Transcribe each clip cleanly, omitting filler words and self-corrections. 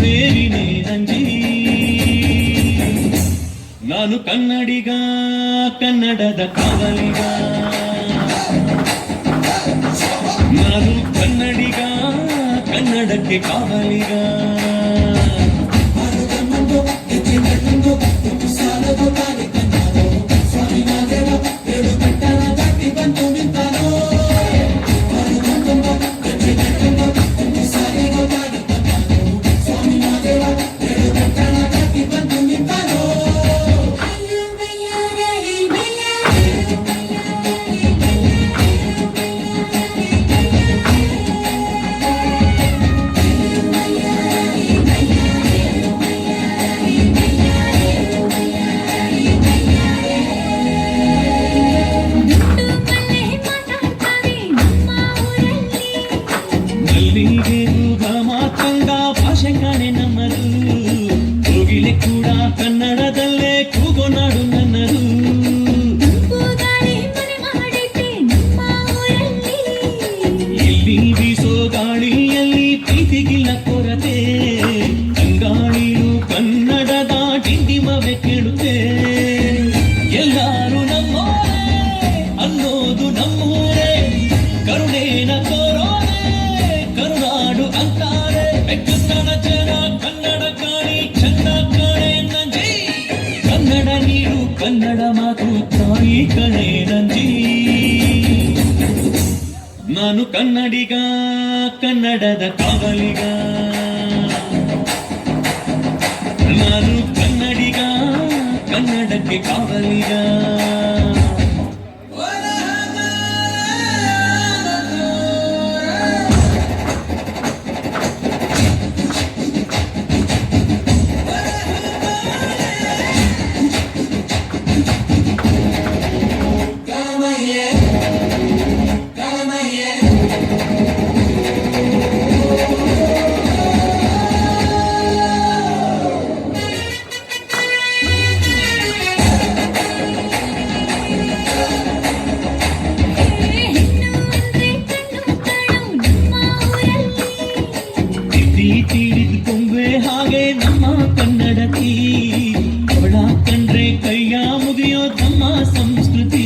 ಕಾವೇರಿನೇ ನಂಜಿ. ನಾನು ಕನ್ನಡಿಗ, ಕನ್ನಡದ ಕಾವಲಿಗ. ನಾನು ಕನ್ನಡಿಗ, ಕನ್ನಡಕ್ಕೆ ಕಾವಲಿಗ. ಭಾಷೆಗಾನೆ ನಮ್ಮದು, ಕೋಗಿಲೆ ಕೂಡ ಕನ್ನಡದಲ್ಲೇ ಕೂಗೋನಾಡು ನನ್ನದು. ಇಲ್ಲಿ ಬೀಸೋ ಗಾಳಿಯಲ್ಲಿ ಪ್ರೀತಿಗಿಲ್ಲ ಕೊರತೆ, ಅಂಗಾಳಿಯು ಕನ್ನಡದ ಡಿಂಡಿಮವೆ ಕೇಳುತ್ತೆ. ಎಲ್ಲರೂ ನಮ್ಮೋರೇ ಅನ್ನೋದು ನಮ್ಮೂರೇ, ಕರುಣೇನ ತೋರೋರೆ ಕರುನಾಡು ಅಂತಾರೆ. ಕನ್ನಡ ಜನ ಕನ್ನಡ ಕಾಣಿ ಚಂದ ಕಾಣೆ ನಂಜಿ, ಕನ್ನಡ ನೀರು ಕನ್ನಡ ಮಾತು ತಾಯಿ ಕಣೆ ನಂಜಿ. ನಾನು ಕನ್ನಡಿಗ, ಕನ್ನಡದ ಕಾವಲಿಗ. ನಾನು ಕನ್ನಡಿಗ, ಕನ್ನಡಕ್ಕೆ ಕಾವಲಿಗ. ತಿಳಿದುಕೊಂಬೆ ಹಾಗೆ ನಮ್ಮ ಕನ್ನಡತಿ, ಅವಳ ಕಂಡ್ರೆ ಕೈಯ ಮುಗಿಯೋ ನಮ್ಮ ಸಂಸ್ಕೃತಿ.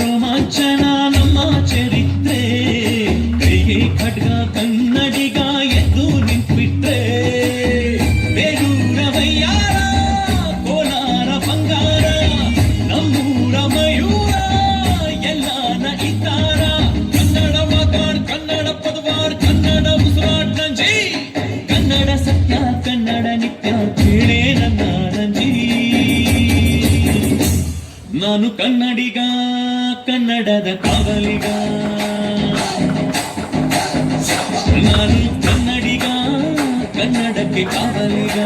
ರೋಮಾಂಚನ ನಮ್ಮ ಚರಿತ್ರೆ, ಕೈಗೆ ಖಡ್ಗ ಕನ್ನಡಿಗ ಎದ್ದು ನಿಂತ್ಬಿಟ್ರೆ. ಬೇರೂರ ವಯ್ಯಾರ, ಕೋಲಾರ ಬಂಗಾರ, ನಮ್ಮೂರ ಮಯೂರ ಎಲ್ಲಾನ ಇದ್ದಾರ. ಕನ್ನಡ ಮಾತಾಡ್, ಕನ್ನಡ ಪದವಾಡ್, ಕನ್ನಡ ಉಸಿರಾಡ್ ನಂಜಿ. ಕನ್ನಡ ಸತ್ಯ, ಕನ್ನಡ ನಿತ್ಯ ಕೇಳೇ ನನ್ನ ನಂಜಿ. ನಾನು ಕನ್ನಡಿಗ, ಕನ್ನಡದ ಕಾವಲಿಗ. ನಾನು ಕನ್ನಡಿಗ, ಕನ್ನಡಕ್ಕೆ ಕಾವಲಿಗ.